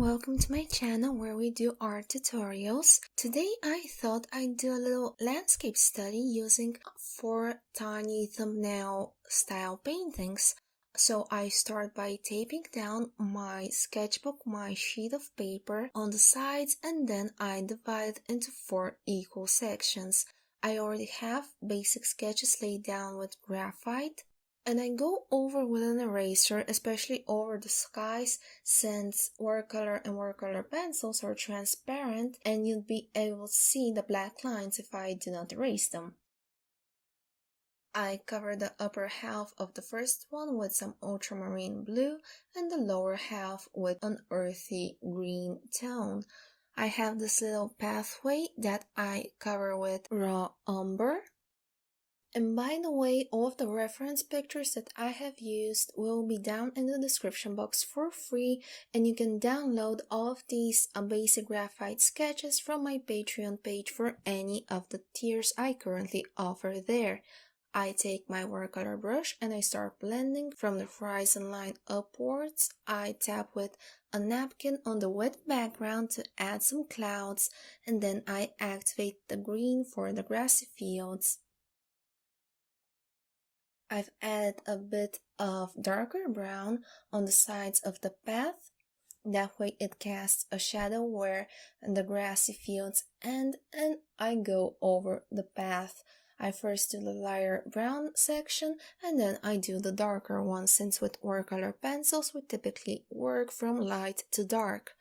welcome to my channel where we do art tutorials. Today I thought I'd do a little landscape study using 4 tiny thumbnail style paintings. So I start by taping down my sketchbook, my sheet of paper on the sides, and then I divide into 4 equal sections. I already have basic sketches laid down with graphite. And I go over with an eraser, especially over the skies, since watercolor and watercolor pencils are transparent and you'd be able to see the black lines if I do not erase them. I cover the upper half of the first one with some ultramarine blue and the lower half with an earthy green tone. I have this little pathway that I cover with raw umber. And by the way, all of the reference pictures that I have used will be down in the description box for free, and you can download all of these basic graphite sketches from my Patreon page for any of the tiers I currently offer there. I take my watercolor brush and I start blending from the horizon line upwards. I tap with a napkin on the wet background to add some clouds, and then I activate the green for the grassy fields. I've added a bit of darker brown on the sides of the path. That way it casts a shadow where the grassy fields end, and I go over the path. I first do the lighter brown section and then I do the darker one, since with watercolor pencils we typically work from light to dark.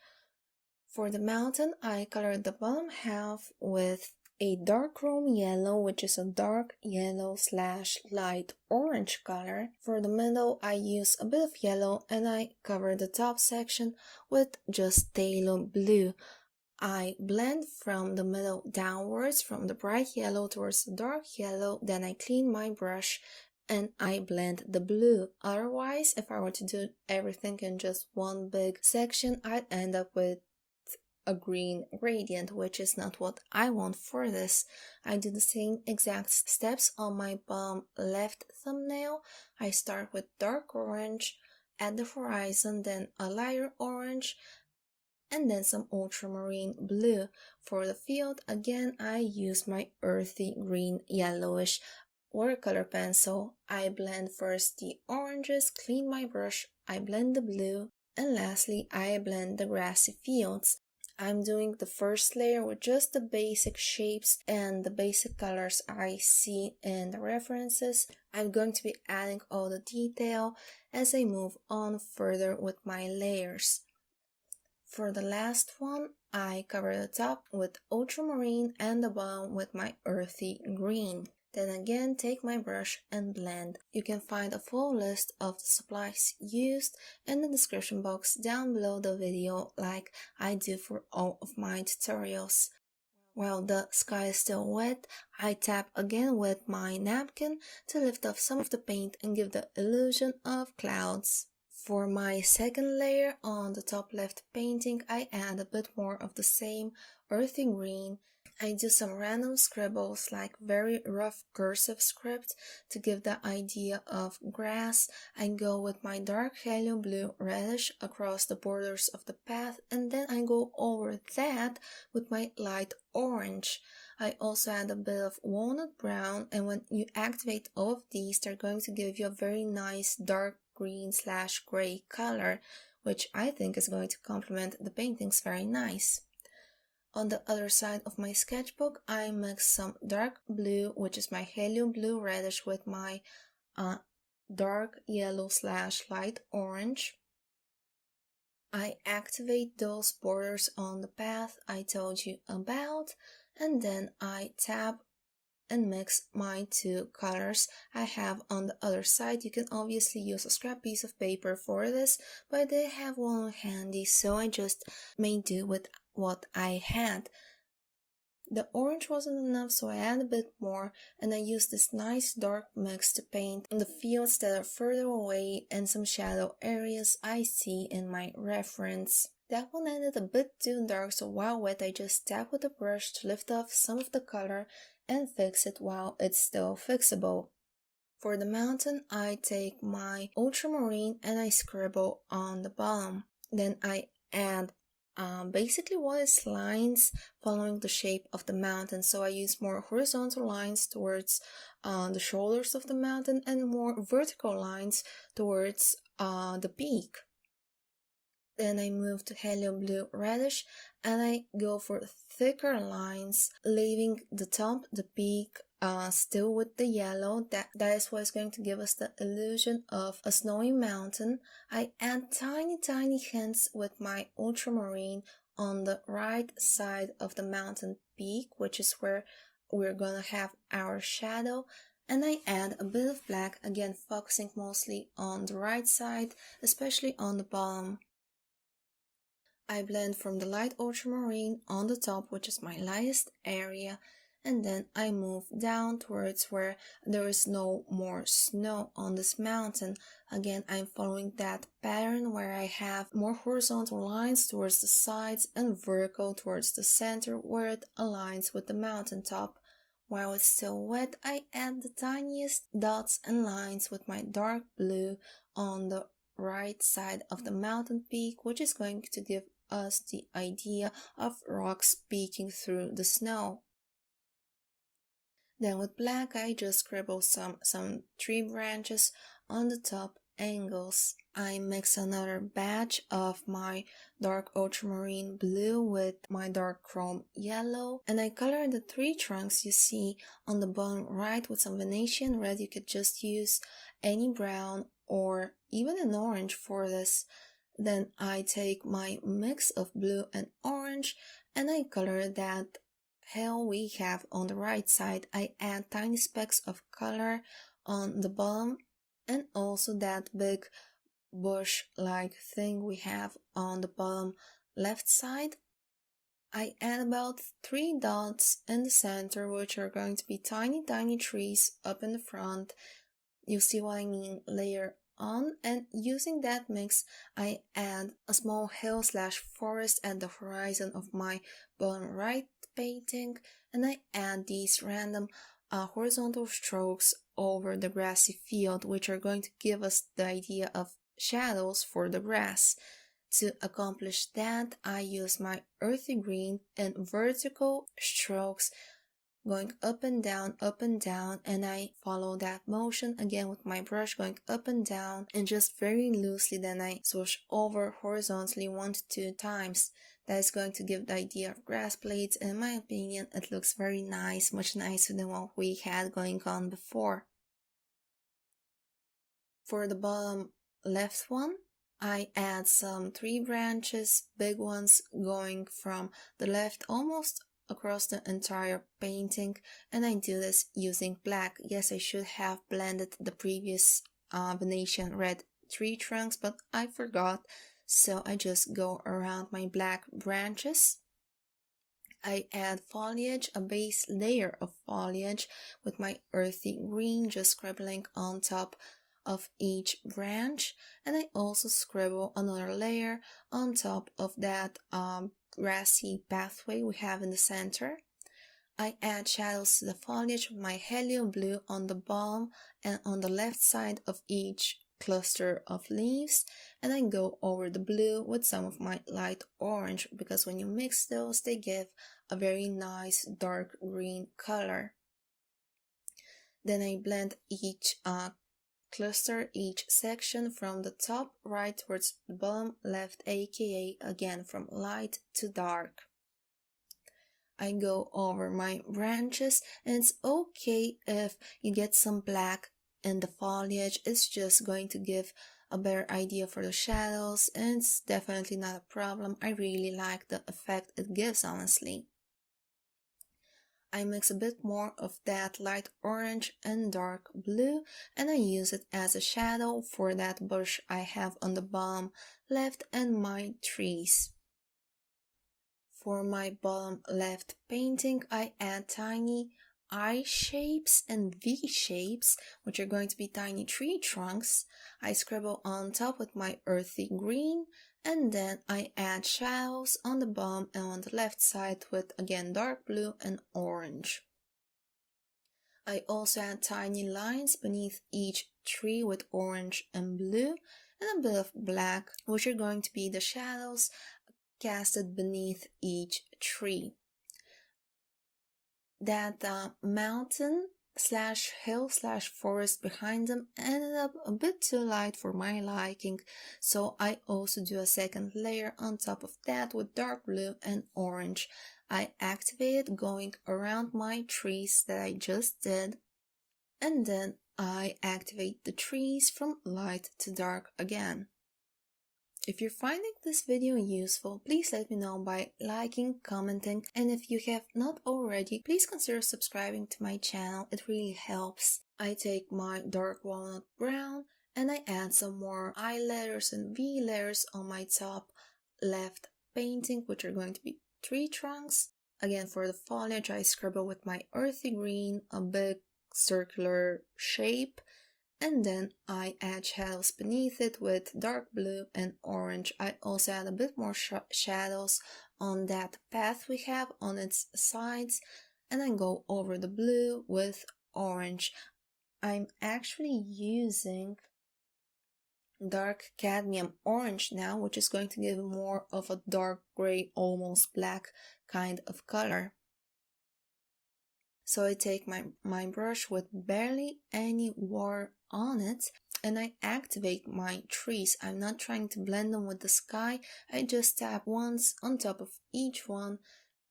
For the mountain, I colored the bottom half with a dark chrome yellow, which is a dark yellow / light orange color. For the middle, I use a bit of yellow and I cover the top section with just phthalo blue. I blend from the middle downwards, from the bright yellow towards the dark yellow, then I clean my brush and I blend the blue. Otherwise, if I were to do everything in just one big section, I'd end up with a green gradient, which is not what I want for this. I do the same exact steps on my bottom left thumbnail. I start with dark orange at the horizon, then a lighter orange, and then some ultramarine blue. For the field, again, I use my earthy green yellowish watercolor pencil. I blend first the oranges, clean my brush, I blend the blue, and lastly, I blend the grassy fields. I'm doing the first layer with just the basic shapes and the basic colors I see in the references. I'm going to be adding all the detail as I move on further with my layers. For the last one, I cover the top with ultramarine and the bottom with my earthy green. Then again, take my brush and blend. You can find a full list of the supplies used in the description box down below the video, like I do for all of my tutorials. While the sky is still wet, I tap again with my napkin to lift off some of the paint and give the illusion of clouds. For my second layer on the top left painting, I add a bit more of the same earthy green. I do some random scribbles, like very rough cursive script to give the idea of grass. I go with my dark helium blue reddish across the borders of the path, and then I go over that with my light orange. I also add a bit of walnut brown, and when you activate all of these, they're going to give you a very nice dark green / gray color, which I think is going to complement the paintings very nice. On the other side of my sketchbook, I mix some dark blue, which is my helium blue reddish, with my dark yellow / light orange. I activate those borders on the path I told you about, and then I tap and mix my two colors I have on the other side. You can obviously use a scrap piece of paper for this, but I didn't have one handy, so I just made do with what I had. The orange wasn't enough, so I add a bit more, and I use this nice dark mix to paint the fields that are further away and some shadow areas I see in my reference. That one ended a bit too dark, so while wet I just tap with the brush to lift off some of the color and fix it while it's still fixable. For the mountain, I take my ultramarine and I scribble on the bottom. Then I add basically what is lines following the shape of the mountain. So I use more horizontal lines towards the shoulders of the mountain and more vertical lines towards the peak. Then I move to helium blue reddish and I go for thicker lines, leaving the top, the peak, still with the yellow. That is what is going to give us the illusion of a snowy mountain. I add tiny hints with my ultramarine on the right side of the mountain peak, which is where we're gonna have our shadow. And I add a bit of black, again focusing mostly on the right side, especially on the bottom. I blend from the light ultramarine on the top, which is my lightest area, and then I move down towards where there is no more snow on this mountain. Again, I'm following that pattern where I have more horizontal lines towards the sides and vertical towards the center where it aligns with the mountaintop. While it's still wet, I add the tiniest dots and lines with my dark blue on the right side of the mountain peak, which is going to give us the idea of rocks peeking through the snow. Then with black I just scribble some tree branches on the top angles. I mix another batch of my dark ultramarine blue with my dark chrome yellow, and I color the tree trunks you see on the bottom right with some Venetian red. You could just use any brown or even an orange for this. Then I take my mix of blue and orange and I color that hill we have on the right side. I add tiny specks of color on the bottom and also that big bush-like thing we have on the bottom left side. I add about 3 dots in the center, which are going to be tiny trees up in the front. You see what I mean? Layer on, and using that mix I add a small hill/forest at the horizon of my bottom right painting, and I add these random horizontal strokes over the grassy field, which are going to give us the idea of shadows for the grass. To accomplish that, I use my earthy green and vertical strokes going up and down, and I follow that motion again with my brush going up and down, and just very loosely then I swoosh over horizontally 1 to 2 times. That is going to give the idea of grass blades, and in my opinion it looks very nice, much nicer than what we had going on before. For the bottom left one, I add some tree branches, big ones, going from the left almost across the entire painting, and I do this using black. Yes, I should have blended the previous Venetian red tree trunks, but I forgot, so I just go around my black branches. I add foliage, a base layer of foliage with my earthy green, just scribbling on top of each branch, and I also scribble another layer on top of that grassy pathway we have in the center. I add shadows to the foliage with my helium blue on the bottom and on the left side of each cluster of leaves, and I go over the blue with some of my light orange, because when you mix those they give a very nice dark green color. Then I blend each cluster, each section from the top right towards the bottom left, aka again from light to dark. I go over my branches, and it's okay if you get some black in the foliage. It's just going to give a better idea for the shadows, and it's definitely not a problem. I really like the effect it gives, honestly. I mix a bit more of that light orange and dark blue, and I use it as a shadow for that bush I have on the bottom left and my trees. For my bottom left painting, I add tiny I shapes and V shapes, which are going to be tiny tree trunks. I scribble on top with my earthy green, and then I add shadows on the bottom and on the left side with again dark blue and orange. I also add tiny lines beneath each tree with orange and blue, and a bit of black, which are going to be the shadows, casted beneath each tree. That mountain slash hill slash forest behind them ended up a bit too light for my liking, so I also do a second layer on top of that with dark blue and orange. I activated going around my trees that I just did, and then I activate the trees from light to dark again. If you're finding this video useful, please let me know by liking, commenting, and if you have not already, please consider subscribing to my channel, it really helps. I take my dark walnut brown and I add some more eye layers and V layers on my top left painting, which are going to be tree trunks. Again, for the foliage, I scribble with my earthy green, a big circular shape. And then I add shadows beneath it with dark blue and orange. I also add a bit more shadows on that path we have on its sides, and then go over the blue with orange. I'm actually using dark cadmium orange now, which is going to give more of a dark gray, almost black kind of color. So I take my brush with barely any water on it and I activate my trees. I'm not trying to blend them with the sky, I just tap once on top of each one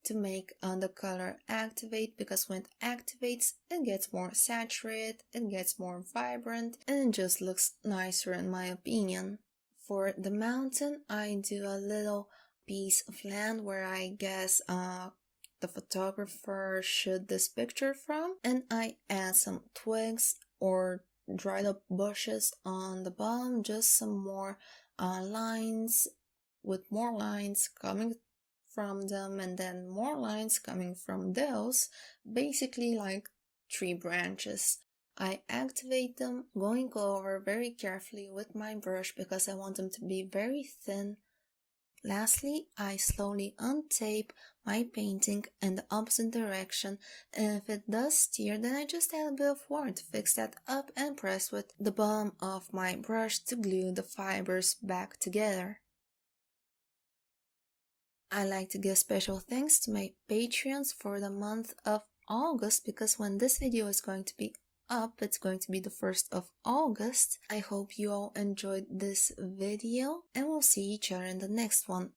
to make the color activate, because when it activates it gets more saturated, it gets more vibrant, and it just looks nicer in my opinion. For the mountain, I do a little piece of land where I guess the photographer shot this picture from, and I add some twigs or dried up bushes on the bottom, just some more lines with more lines coming from them and then more lines coming from those, basically like tree branches. I activate them, going over very carefully with my brush because I want them to be very thin. Lastly, I slowly untape my painting in the opposite direction, and if it does steer, then I just add a bit of water to fix that up and press with the bottom of my brush to glue the fibers back together. I like to give special thanks to my Patreons for the month of August, because when this video is going to be up, it's going to be the 1st of August. I hope you all enjoyed this video and we'll see each other in the next one.